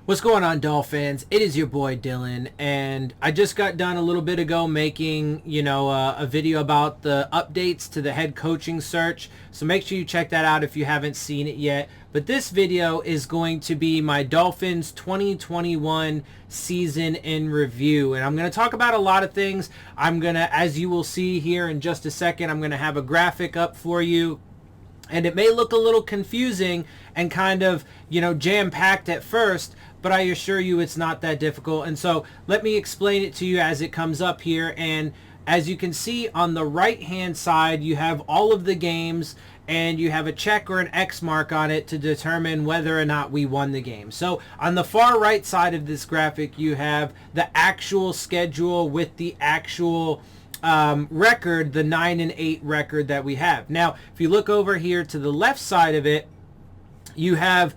What's going on, Dolphins? It is your boy Dillon, and I just got done a little bit ago making, a video about the updates to the head coaching search. So make sure you check that out if you haven't seen it yet. But this video is going to be my Dolphins 2021 season in review, and I'm going to talk about a lot of things. As you will see here in just a second, I'm going to have a graphic up for you. And it may look a little confusing and kind of, jam-packed at first, but I assure you it's not that difficult. And so let me explain it to you as it comes up here. And as you can see on the right-hand side, you have all of the games, and you have a check or an X mark on it to determine whether or not we won the game. So on the far right side of this graphic, you have the actual schedule with the actual record, the 9-8 record that we have. Now, if you look over here to the left side of it, you have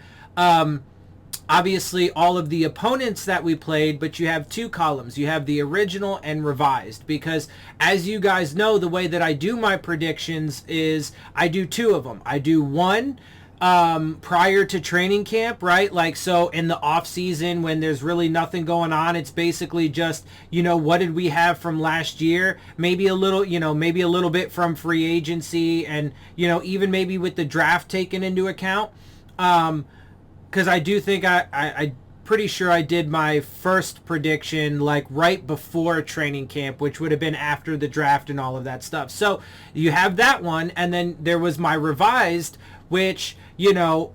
obviously all of the opponents that we played, but you have two columns. You have the original and revised, because as you guys know, the way that I do my predictions is I do two of them. I do one prior to training camp, right? Like, so in the off season when there's really nothing going on, it's basically just, what did we have from last year? Maybe a little, maybe a little bit from free agency, and, even maybe with the draft taken into account. Because I do think I pretty sure I did my first prediction like right before training camp, which would have been after the draft and all of that stuff. So you have that one, and then there was my revised, which,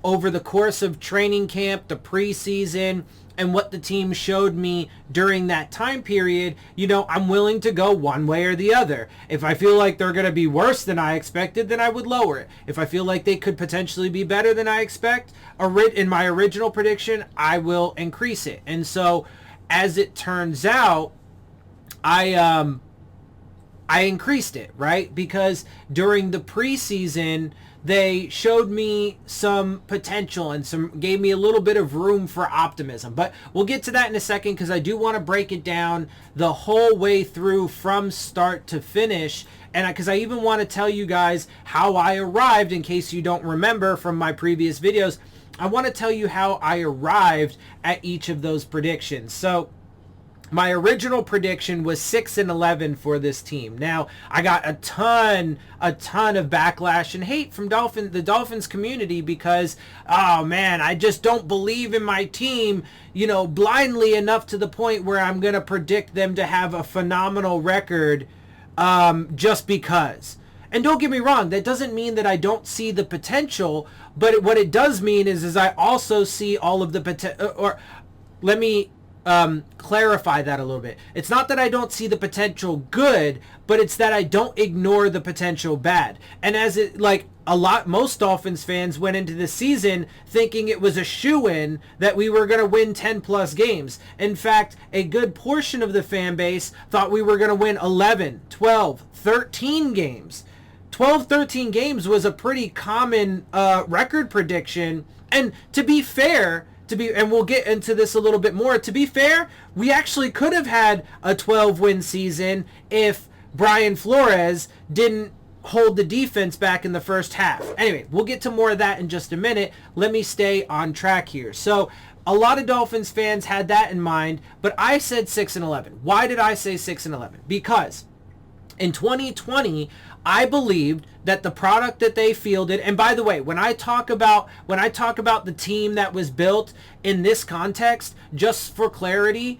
over the course of training camp, the preseason, and what the team showed me during that time period, I'm willing to go one way or the other. If I feel like they're going to be worse than I expected, then I would lower it. If I feel like they could potentially be better than I expect, in my original prediction, I will increase it. And so, as it turns out, I increased it, right? Because during the preseason, they showed me some potential and gave me a little bit of room for optimism. But we'll get to that in a second, because I do want to break it down the whole way through from start to finish. And because I even want to tell you guys how I arrived, in case you don't remember from my previous videos. I want to tell you how I arrived at each of those predictions. So my original prediction was 6-11 for this team. Now, I got a ton of backlash and hate from the Dolphins community, because, oh man, I just don't believe in my team, blindly enough to the point where I'm going to predict them to have a phenomenal record just because. And don't get me wrong, that doesn't mean that I don't see the potential, but what it does mean is I also see all of the potential. Or let me clarify that a little bit. It's not that I don't see the potential good, but it's that I don't ignore the potential bad. And most Dolphins fans went into the season thinking it was a shoo-in that we were going to win 10 plus games. In fact, a good portion of the fan base thought we were going to win 11, 12, 13 games. 12, 13 games was a pretty common record prediction. And to be fair, and we'll get into this a little bit more, to be fair, we actually could have had a 12-win season if Brian Flores didn't hold the defense back in the first half. Anyway, we'll get to more of that in just a minute. Let me stay on track here. So a lot of Dolphins fans had that in mind, but I said 6-11. Why did I say 6-11? Because in 2020, I believed that the product that they fielded, and by the way, when I talk about the team that was built in this context, just for clarity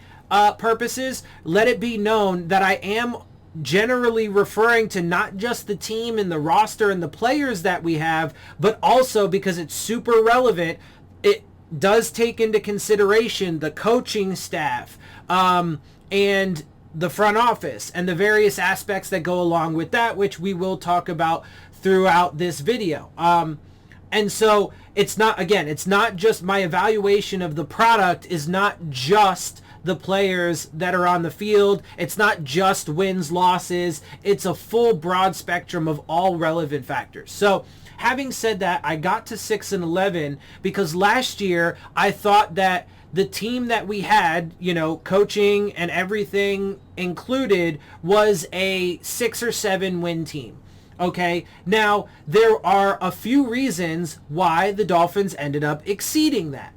purposes, let it be known that I am generally referring to not just the team and the roster and the players that we have, but also, because it's super relevant, it does take into consideration the coaching staff and the front office and the various aspects that go along with that, which we will talk about throughout this video. And so it's not just my evaluation of the product is not just the players that are on the field. It's not just wins, losses. It's a full broad spectrum of all relevant factors. So having said that, I got to 6-11 because last year I thought that the team that we had, coaching and everything included, was a 6 or 7 win team. Okay, now there are a few reasons why the Dolphins ended up exceeding that.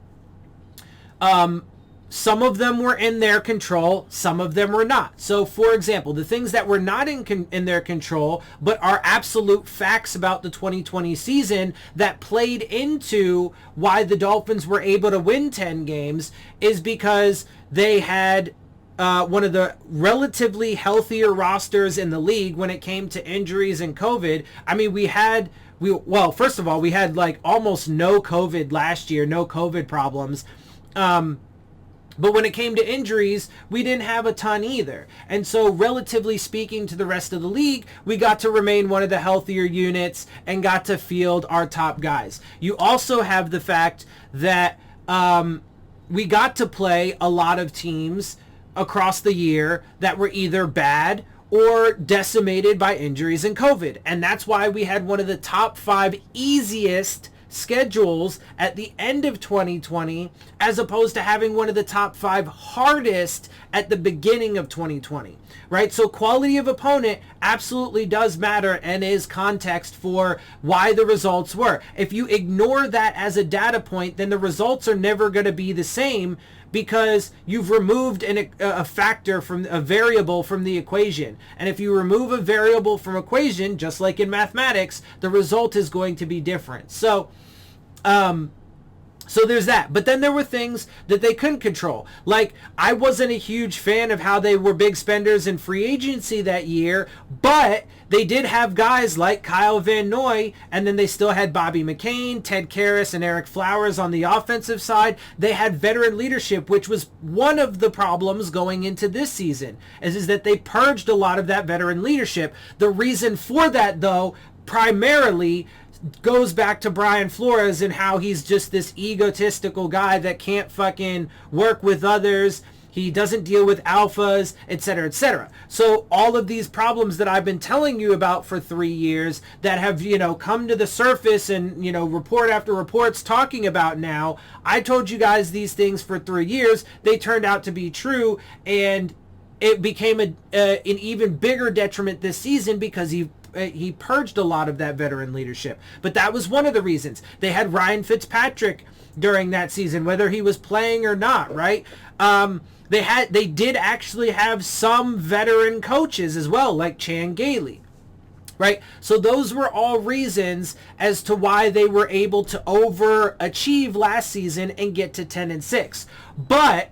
Some of them were in their control, some of them were not. So, for example, the things that were not in their control, but are absolute facts about the 2020 season that played into why the Dolphins were able to win 10 games is because they had one of the relatively healthier rosters in the league when it came to injuries and COVID. I mean, well, first of all, we had like almost no COVID last year, no COVID problems. But when it came to injuries, we didn't have a ton either. And so relatively speaking to the rest of the league, we got to remain one of the healthier units and got to field our top guys. You also have the fact that we got to play a lot of teams across the year that were either bad or decimated by injuries and COVID. And that's why we had one of the top 5 easiest schedules at the end of 2020 as opposed to having one of the top 5 hardest at the beginning of 2020, right? So quality of opponent absolutely does matter and is context for why the results were. If you ignore that as a data point, then the results are never going to be the same because you've removed a factor from a variable from the equation. And if you remove a variable from equation, just like in mathematics, the result is going to be different. So there's that. But then there were things that they couldn't control. Like, I wasn't a huge fan of how they were big spenders in free agency that year, but they did have guys like Kyle Van Noy, and then they still had Bobby McCain, Ted Karras, and Eric Flowers on the offensive side. They had veteran leadership, which was one of the problems going into this season, is that they purged a lot of that veteran leadership. The reason for that, though, primarily goes back to Brian Flores and how he's just this egotistical guy that can't fucking work with others. He doesn't deal with alphas, etc., etc. So all of these problems that I've been telling you about for 3 years that have, come to the surface and, report after report's talking about now, I told you guys these things for 3 years. They turned out to be true, and it became an even bigger detriment this season because he purged a lot of that veteran leadership. But that was one of the reasons. They had Ryan Fitzpatrick during that season, whether he was playing or not, right? They did actually have some veteran coaches as well, like Chan Gailey, right? So those were all reasons as to why they were able to overachieve last season and get to 10-6. But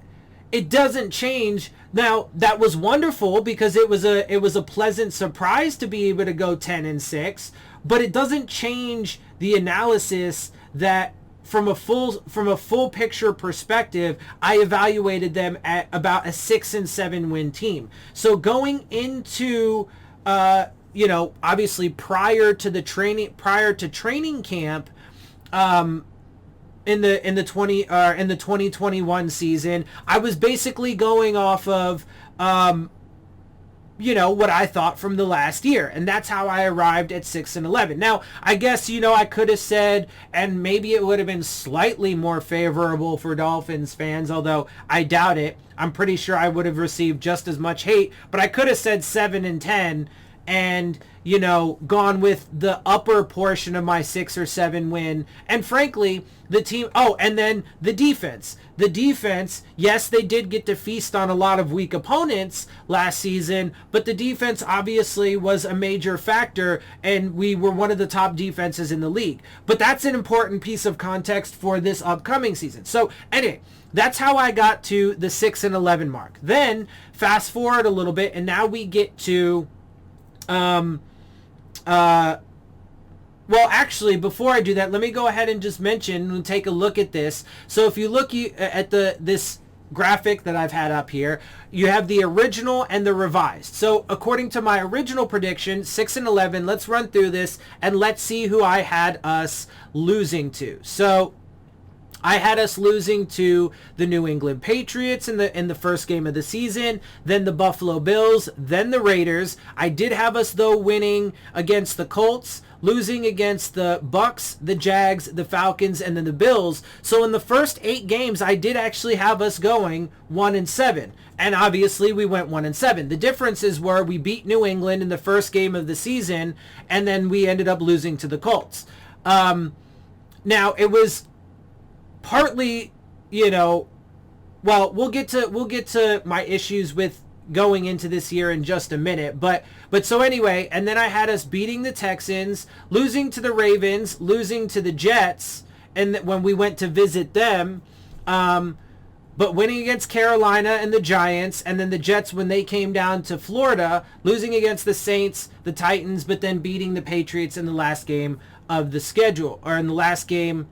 it doesn't change. Now, that was wonderful because it was a pleasant surprise to be able to go 10-6, but it doesn't change the analysis that from a full picture perspective, I evaluated them at about a 6-7 win team. So going into obviously prior to training camp, in the 2021 season, I was basically going off of what I thought from the last year, and that's how I arrived at 6-11. Now, I guess I could have said, and maybe it would have been slightly more favorable for Dolphins fans, although I doubt it. I'm pretty sure I would have received just as much hate, but I could have said 7-10 and gone with the upper portion of my 6 or 7 win. And frankly, the team, and then the defense, yes, they did get to feast on a lot of weak opponents last season, but the defense obviously was a major factor, and we were one of the top defenses in the league. But that's an important piece of context for this upcoming season. So anyway, that's how I got to the 6-11 mark. Then fast forward a little bit, and now we get to well, actually, before I do that, let me go ahead and just mention and take a look at this. So if you look at this graphic that I've had up here, you have the original and the revised. So according to my original prediction, 6-11, let's run through this and let's see who I had us losing to. So I had us losing to the New England Patriots in the first game of the season, then the Buffalo Bills, then the Raiders. I did have us, though, winning against the Colts, losing against the Bucks, the Jags, the Falcons, and then the Bills. So in the first 8 games, I did actually have us going 1-7. And obviously, we went 1-7. The differences were we beat New England in the first game of the season, and then we ended up losing to the Colts. Now, it was partly, well, we'll get to my issues with going into this year in just a minute, but so anyway, and then I had us beating the Texans, losing to the Ravens, losing to the Jets, and when we went to visit them, but winning against Carolina and the Giants, and then the Jets when they came down to Florida, losing against the Saints, the Titans, but then beating the Patriots in the last game of the schedule, or in the last game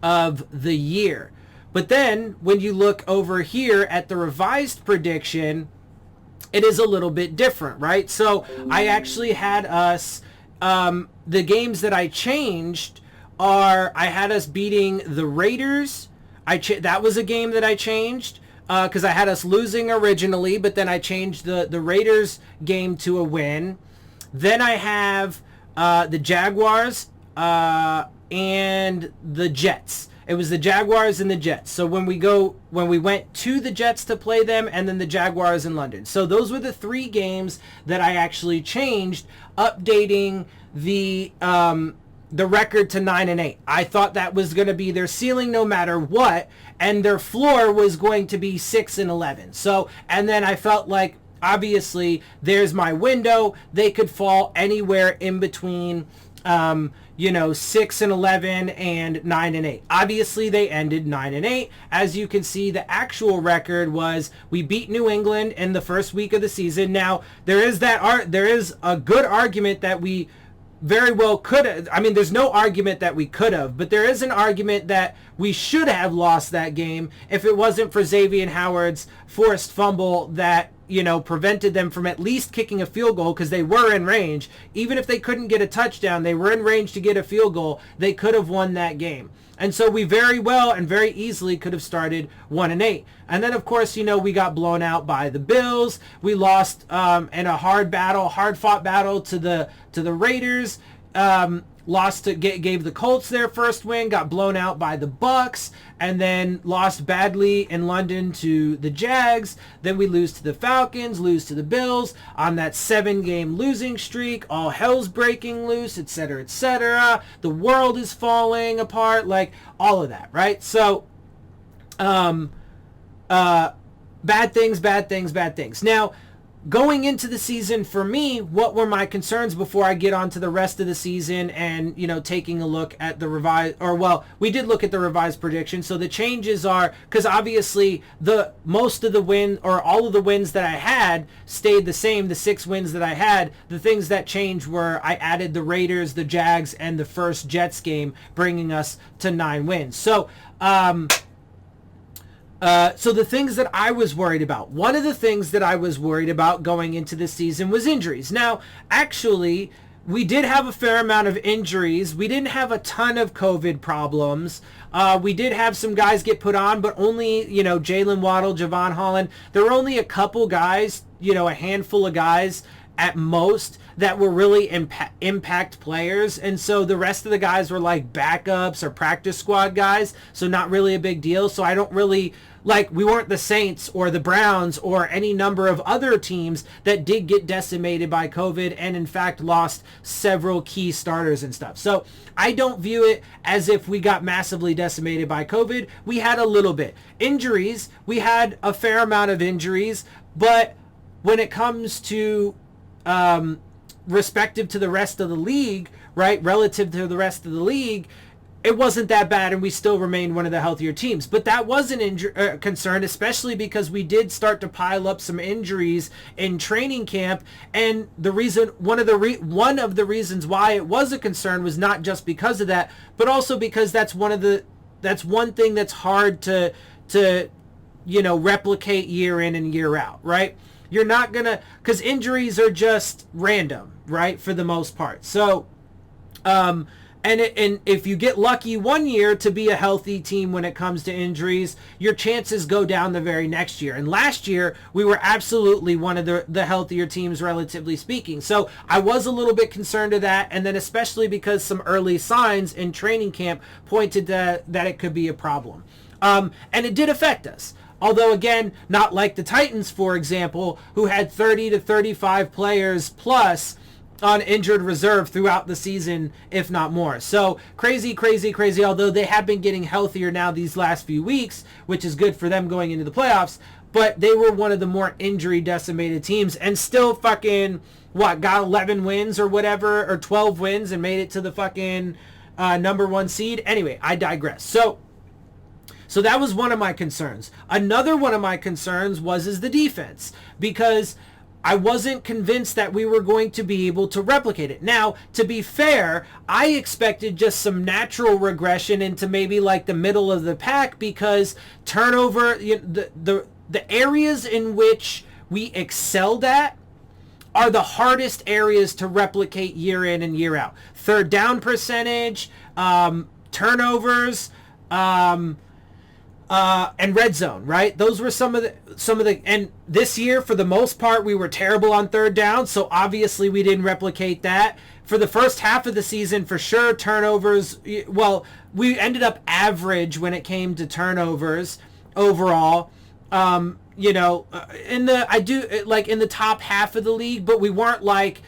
of the year. But then when you look over here at the revised prediction, it is a little bit different, right? So I actually had us, the games that I changed are, I had us beating the Raiders. That was a game that I changed because I had us losing originally, but then I changed the Raiders game to a win. Then I have the Jaguars and the Jets. It was the Jaguars and the Jets. So when we went to the Jets to play them, and then the Jaguars in London. So those were the 3 games that I actually changed, updating the record to 9-8. I thought that was going to be their ceiling no matter what, and their floor was going to be 6-11. So, and then I felt like, obviously, there's my window. They could fall anywhere in between 6-11 and 9-8. Obviously, they ended 9-8. As you can see, the actual record was we beat New England in the first week of the season. Now, there is a good argument that we very well could have. I mean, there's no argument that we could have, but there is an argument that we should have lost that game if it wasn't for Xavier Howard's forced fumble that prevented them from at least kicking a field goal, because they were in range. Even if they couldn't get a touchdown, they were in range to get a field goal. They could have won that game. And so we very well and very easily could have started 1-8. And then, of course, we got blown out by the Bills. We lost in a hard-fought battle to the Raiders. Gave the Colts their first win, got blown out by the Bucks, and then lost badly in London to the Jags. Then we lose to the Falcons, lose to the Bills on that 7-game losing streak. All hell's breaking loose, etc., etc. The world is falling apart, like all of that, right? So, bad things. Now, going into the season for me, what were my concerns before I get on to the rest of the season and, taking a look at the revised, we did look at the revised prediction. So the changes are, because obviously most of the win, or all of the wins that I had stayed the same, the 6 wins that I had. The things that changed were I added the Raiders, the Jags, and the first Jets game, bringing us to 9 wins. So, so the things that I was worried about, one of the things that I was worried about going into this season was injuries. Now, actually, we did have a fair amount of injuries. We didn't have a ton of COVID problems. We did have some guys get put on, but only, Jalen Waddle, Javon Holland. There were only a couple guys, a handful of guys at most that were really impact players. And so the rest of the guys were like backups or practice squad guys. So not really a big deal. So I don't really, we weren't the Saints or the Browns or any number of other teams that did get decimated by COVID and in fact lost several key starters and stuff. So I don't view it as if we got massively decimated by COVID. We had a little bit. Injuries, we had a fair amount of injuries, but when it comes to respective to the rest of the league, right, relative to the rest of the league, it wasn't that bad, and we still remained one of the healthier teams. But that was an concern, especially because we did start to pile up some injuries in training camp. And the reason, one of the reasons why it was a concern was not just because of that, but also because that's one thing that's hard to replicate year in and year out, right? You're not gonna, because injuries are just random, right, for the most part. So, and if you get lucky one year to be a healthy team when it comes to injuries, your chances go down the very next year. And last year, we were absolutely one of the healthier teams, relatively speaking. So I was a little bit concerned of that, and then especially because some early signs in training camp pointed that it could be a problem. And it did affect us. Although, again, not like the Titans, for example, who had 30 to 35 players plus on injured reserve throughout the season, if not more. So crazy, although they have been getting healthier now these last few weeks, which is good for them going into the playoffs. But they were one of the more injury decimated teams and still fucking, got 11 wins or whatever, or 12 wins and made it to the fucking number 1 seed. Anyway, I digress. So that was one of my concerns. Another one of my concerns is the defense, because I wasn't convinced that we were going to be able to replicate it. Now, to be fair, I expected just some natural regression into maybe like the middle of the pack, because turnover, the areas in which we excelled at are the hardest areas to replicate year in and year out. Third down percentage, turnovers, and red zone, right? Those were some of the, and this year, for the most part, we were terrible on third down, so obviously we didn't replicate that. For the first half of the season, for sure, turnovers, well, we ended up average when it came to turnovers overall. In the top half of the league, but we weren't like,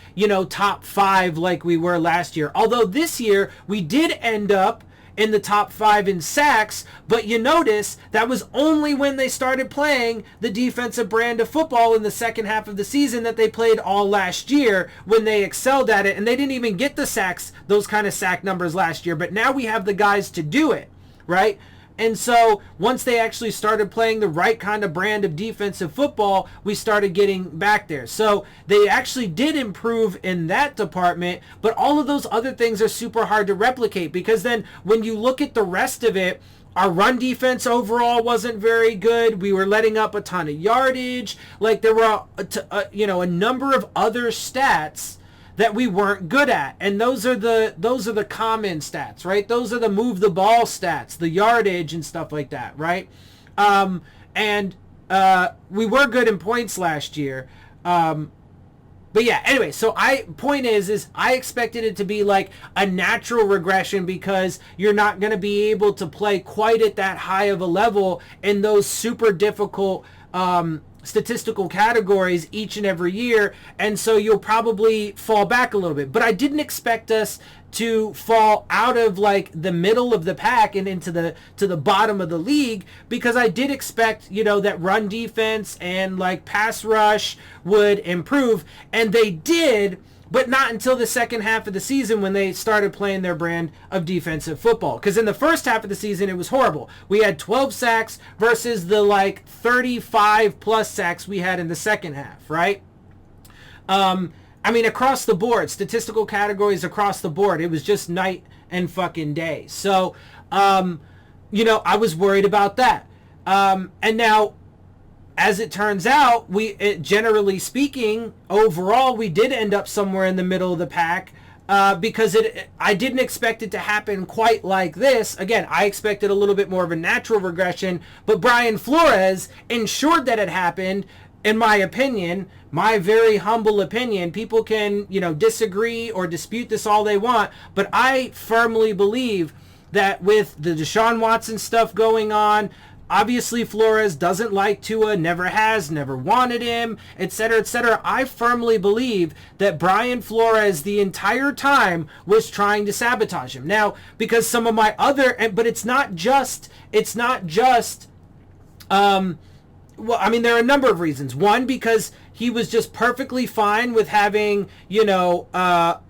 top 5 like we were last year. Although this year, we did end up in the top 5 in sacks, but you notice that was only when they started playing the defensive brand of football in the second half of the season that they played all last year, when they excelled at it, and they didn't even get the sacks, those kind of sack numbers last year, but now we have the guys to do it, right? And so once they actually started playing the right kind of brand of defensive football, we started getting back there. So they actually did improve in that department, but all of those other things are super hard to replicate, because then when you look at the rest of it, our run defense overall wasn't very good. We were letting up a ton of yardage. Like, there were a number of other stats that we weren't good at, and those are the common stats, right? Those are the move the ball stats, the yardage and stuff like that, right? We were good in points last year, but yeah. Anyway, so point is I expected it to be like a natural regression, because you're not going to be able to play quite at that high of a level in those super difficult statistical categories each and every year, and so you'll probably fall back a little bit. But I didn't expect us to fall out of like the middle of the pack and into the bottom of the league, because I did expect, that run defense and like pass rush would improve, and they did, but not until the second half of the season, when they started playing their brand of defensive football. Because in the first half of the season, it was horrible. We had 12 sacks versus the like 35 plus sacks we had in the second half, right? Across the board, statistical categories across the board, it was just night and fucking day. So, I was worried about that. And now, as it turns out, generally speaking, overall, we did end up somewhere in the middle of the pack, because I didn't expect it to happen quite like this. Again, I expected a little bit more of a natural regression, but Brian Flores ensured that it happened, in my opinion, my very humble opinion. People can, disagree or dispute this all they want, but I firmly believe that with the Deshaun Watson stuff going on, obviously Flores doesn't like Tua, never has, never wanted him, etc., etc. I firmly believe that Brian Flores the entire time was trying to sabotage him. Now, because some of my other, but it's not just, there are a number of reasons. One, because he was just perfectly fine with having,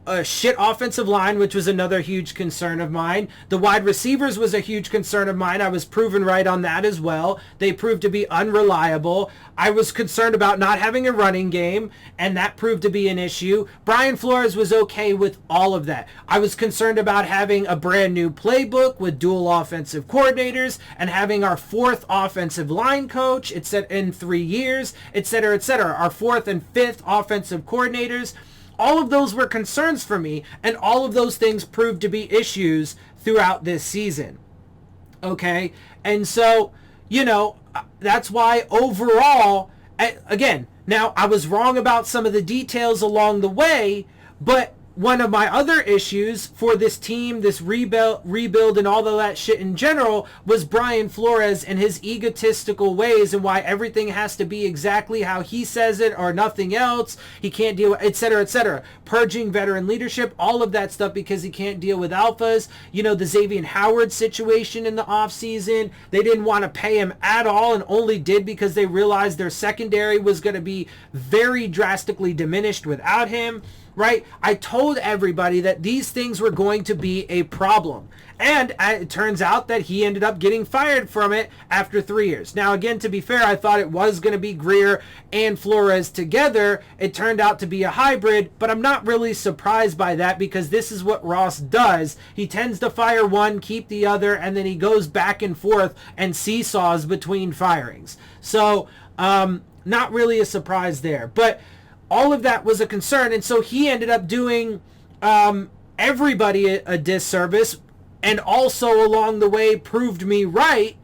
a shit offensive line, which was another huge concern of mine. The wide receivers was a huge concern of mine. I was proven right on that as well. They proved to be unreliable. I was concerned about not having a running game, and that proved to be an issue. Brian Flores was okay with all of that. I was concerned about having a brand new playbook with dual offensive coordinators, and having our 4th offensive line coach in 3 years, etc., etc. Our 4th and 5th offensive coordinators. All of those were concerns for me, and all of those things proved to be issues throughout this season. Okay? And so, that's why overall, again, now I was wrong about some of the details along the way, but one of my other issues for this team, this rebuild and all of that shit in general, was Brian Flores and his egotistical ways and why everything has to be exactly how he says it or nothing else. He can't deal with, et cetera, et cetera. Purging veteran leadership, all of that stuff because he can't deal with alphas. You know, the Xavier Howard situation in the offseason. They didn't want to pay him at all and only did because they realized their secondary was going to be very drastically diminished without him. Right? I told everybody that these things were going to be a problem. And it turns out that he ended up getting fired from it after 3 years. Now, again, to be fair, I thought it was going to be Greer and Flores together. It turned out to be a hybrid, but I'm not really surprised by that because this is what Ross does. He tends to fire one, keep the other, and then he goes back and forth and seesaws between firings. So, not really a surprise there. But all of that was a concern, and so he ended up doing everybody a disservice, and also along the way proved me right.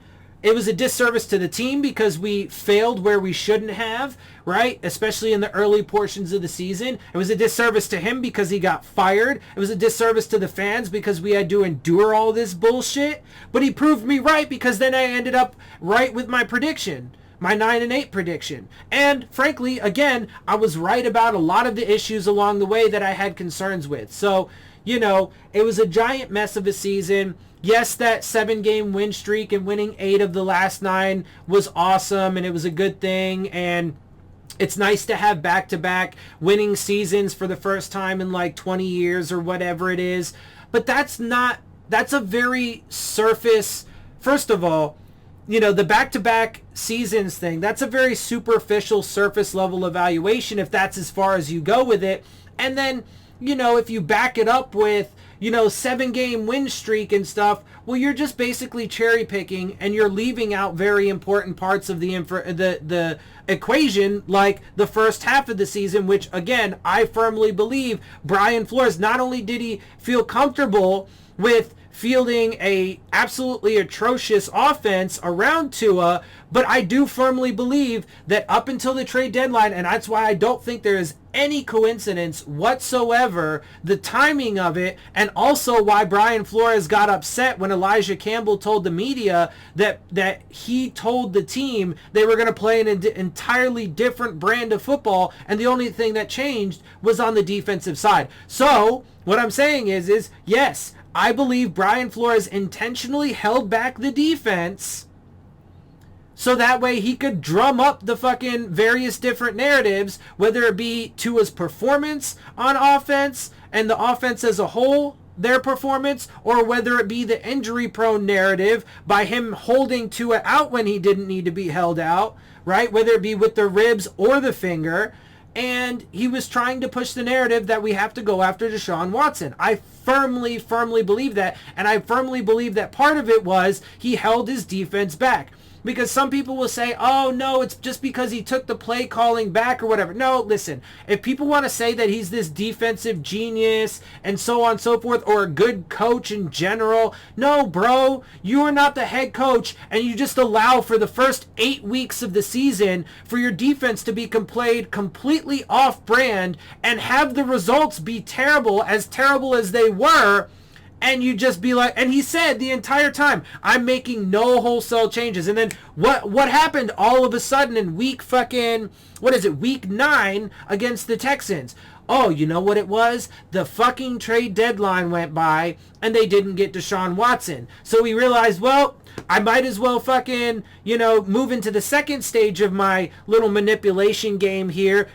It was a disservice to the team because we failed where we shouldn't have, right? Especially in the early portions of the season. It was a disservice to him because he got fired. It was a disservice to the fans because we had to endure all this bullshit. But he proved me right because then I ended up right with my prediction. My 9-8 prediction. And frankly, again, I was right about a lot of the issues along the way that I had concerns with. So, you know, it was a giant mess of a season. Yes, that 7-game win streak and winning 8 of the last 9 was awesome and it was a good thing. And it's nice to have back-to-back winning seasons for the first time in like 20 years or whatever it is. But that's a very surface, first of all, you know, the back-to-back seasons thing, that's a very superficial surface level evaluation if that's as far as you go with it. And then, you know, if you back it up with, you know, 7-game win streak and stuff, well, you're just basically cherry picking and you're leaving out very important parts of the equation, like the first half of the season, which again, I firmly believe Brian Flores, not only did he feel comfortable with fielding a absolutely atrocious offense around Tua, but I do firmly believe that up until the trade deadline, and that's why I don't think there is any coincidence whatsoever, the timing of it, and also why Brian Flores got upset when Elijah Campbell told the media that he told the team they were going to play an entirely different brand of football, and the only thing that changed was on the defensive side. So what I'm saying is yes, I believe Brian Flores intentionally held back the defense so that way he could drum up the fucking various different narratives, whether it be Tua's performance on offense and the offense as a whole, their performance, or whether it be the injury-prone narrative by him holding Tua out when he didn't need to be held out, right? Whether it be with the ribs or the finger. And he was trying to push the narrative that we have to go after Deshaun Watson. I firmly believe that. And I firmly believe that part of it was he held his defense back. Because some people will say, oh, no, it's just because he took the play calling back or whatever. No, listen, if people want to say that he's this defensive genius and so on and so forth, or a good coach in general, no, bro, you are not the head coach, and you just allow for the first 8 weeks of the season for your defense to be played completely off-brand and have the results be terrible as they were. And you just be like, and he said the entire time, I'm making no wholesale changes. And then what happened all of a sudden in week 9 against the Texans? Oh, you know what it was? The fucking trade deadline went by and they didn't get Deshaun Watson. So we realized, well, I might as well fucking, move into the second stage of my little manipulation game here.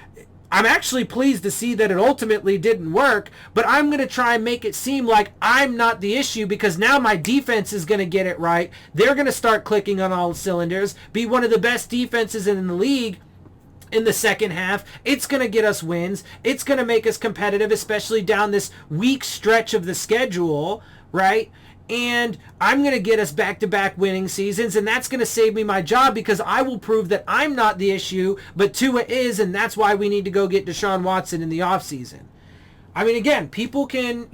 I'm actually pleased to see that it ultimately didn't work, but I'm going to try and make it seem like I'm not the issue because now my defense is going to get it right. They're going to start clicking on all cylinders, be one of the best defenses in the league in the second half. It's going to get us wins. It's going to make us competitive, especially down this weak stretch of the schedule, right? And I'm going to get us back-to-back winning seasons, and that's going to save me my job because I will prove that I'm not the issue, but Tua is, and that's why we need to go get Deshaun Watson in the offseason. I mean, again, people can,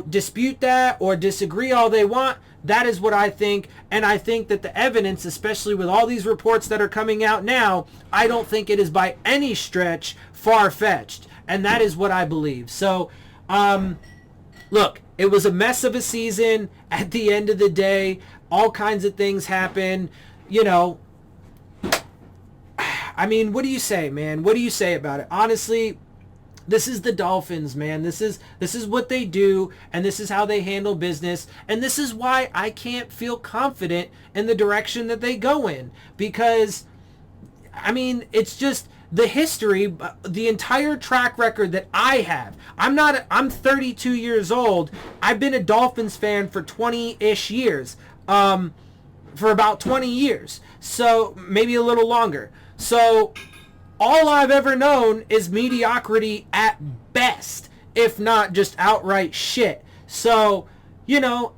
dispute that or disagree all they want. That is what I think, and I think that the evidence, especially with all these reports that are coming out now, I don't think it is by any stretch far-fetched, and that is what I believe. So, Look, it was a mess of a season. At the end of the day, all kinds of things happen. You know, I mean, what do you say, man? What do you say about it? Honestly, this is the Dolphins, man. This is what they do, and this is how they handle business, and this is why I can't feel confident in the direction that they go in, because, I mean, it's just the history, the entire track record that I have. I'm 32 years old. I've been a Dolphins fan for 20-ish years, for about 20 years, so maybe a little longer. So all I've ever known is mediocrity at best, if not just outright shit. So, you know,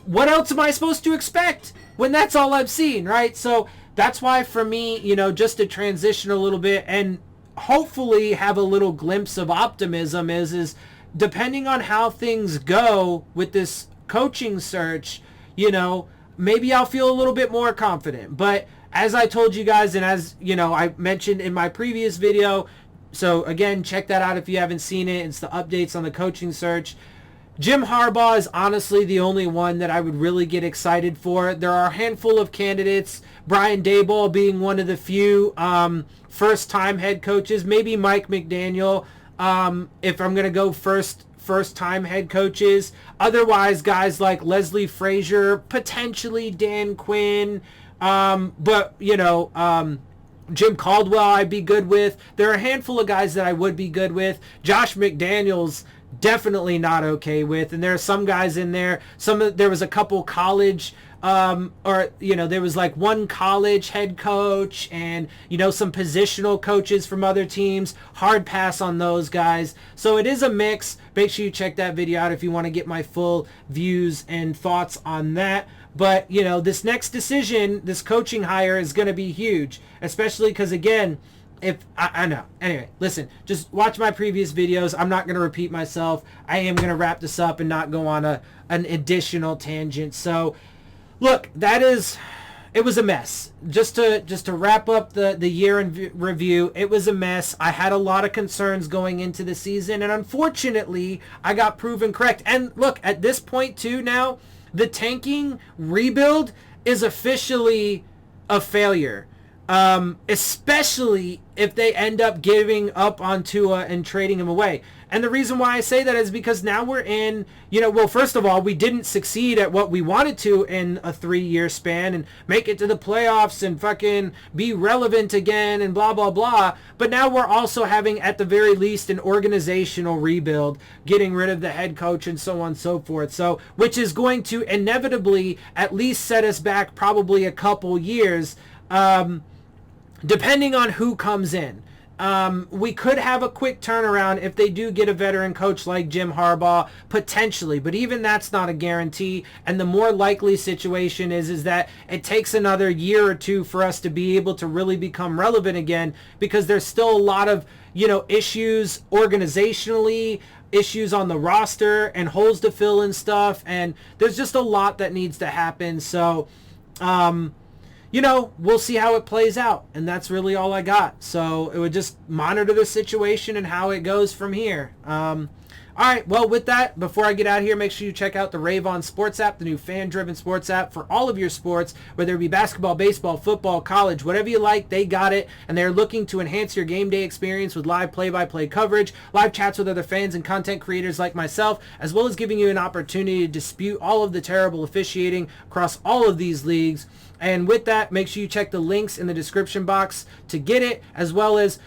what else am I supposed to expect when that's all I've seen, right? So that's why for me, you know, just to transition a little bit and hopefully have a little glimpse of optimism is depending on how things go with this coaching search, you know, maybe I'll feel a little bit more confident. But as I told you guys, and as, you know, I mentioned in my previous video, so again, check that out if you haven't seen it. It's the updates on the coaching search. Jim Harbaugh is honestly the only one that I would really get excited for. There are a handful of candidates, Brian Daboll being one of the few first-time head coaches, maybe Mike McDaniel, if I'm going to go first-time head coaches. Otherwise, guys like Leslie Frazier, potentially Dan Quinn, but, you know, Jim Caldwell I'd be good with. There are a handful of guys that I would be good with. Josh McDaniels, definitely not okay with. And there are some guys in there. There was a couple college, or, you know, there was like one college head coach and, you know, some positional coaches from other teams. Hard pass on those guys. So it is a mix. Make sure you check that video out if you want to get my full views and thoughts on that. But, you know, this next decision, this coaching hire is going to be huge, especially because, again, I know. Anyway, listen, just watch my previous videos. I'm not going to repeat myself. I am going to wrap this up and not go on an additional tangent. So, look, it was a mess. Just to wrap up the year in review, it was a mess. I had a lot of concerns going into the season, and unfortunately, I got proven correct. And look, at this point, too, now, the tanking rebuild is officially a failure, especially if they end up giving up on Tua and trading him away. And the reason why I say that is because now we're in, you know, well, first of all, we didn't succeed at what we wanted to in a 3-year span and make it to the playoffs and fucking be relevant again and blah, blah, blah. But now we're also having, at the very least, an organizational rebuild, getting rid of the head coach and so on and so forth. So, which is going to inevitably at least set us back probably a couple years, depending on who comes in. We could have a quick turnaround if they do get a veteran coach like Jim Harbaugh, potentially, but even that's not a guarantee. And the more likely situation is that it takes another year or two for us to be able to really become relevant again, because there's still a lot of, you know, issues organizationally, issues on the roster, and holes to fill and stuff. And there's just a lot that needs to happen. So, you know, we'll see how it plays out. And that's really all I got. So it would just monitor the situation and how it goes from here. All right, well, with that, before I get out of here, make sure you check out the Rave On Sports App, the new fan-driven sports app for all of your sports, whether it be basketball, baseball, football, college, whatever you like, they got it. And they're looking to enhance your game day experience with live play-by-play coverage, live chats with other fans and content creators like myself, as well as giving you an opportunity to dispute all of the terrible officiating across all of these leagues. And with that, make sure you check the links in the description box to get it, as well as,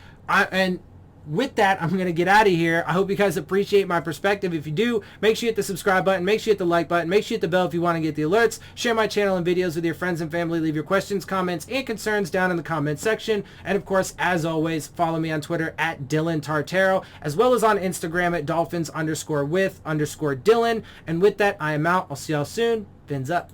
with that, I'm going to get out of here. I hope you guys appreciate my perspective. If you do, make sure you hit the subscribe button. Make sure you hit the like button. Make sure you hit the bell if you want to get the alerts. Share my channel and videos with your friends and family. Leave your questions, comments, and concerns down in the comment section. And of course, as always, follow me on Twitter at DillonTartaro, as well as on Instagram at Dolphins_with_Dillon. And with that, I am out. I'll see y'all soon. Phins up.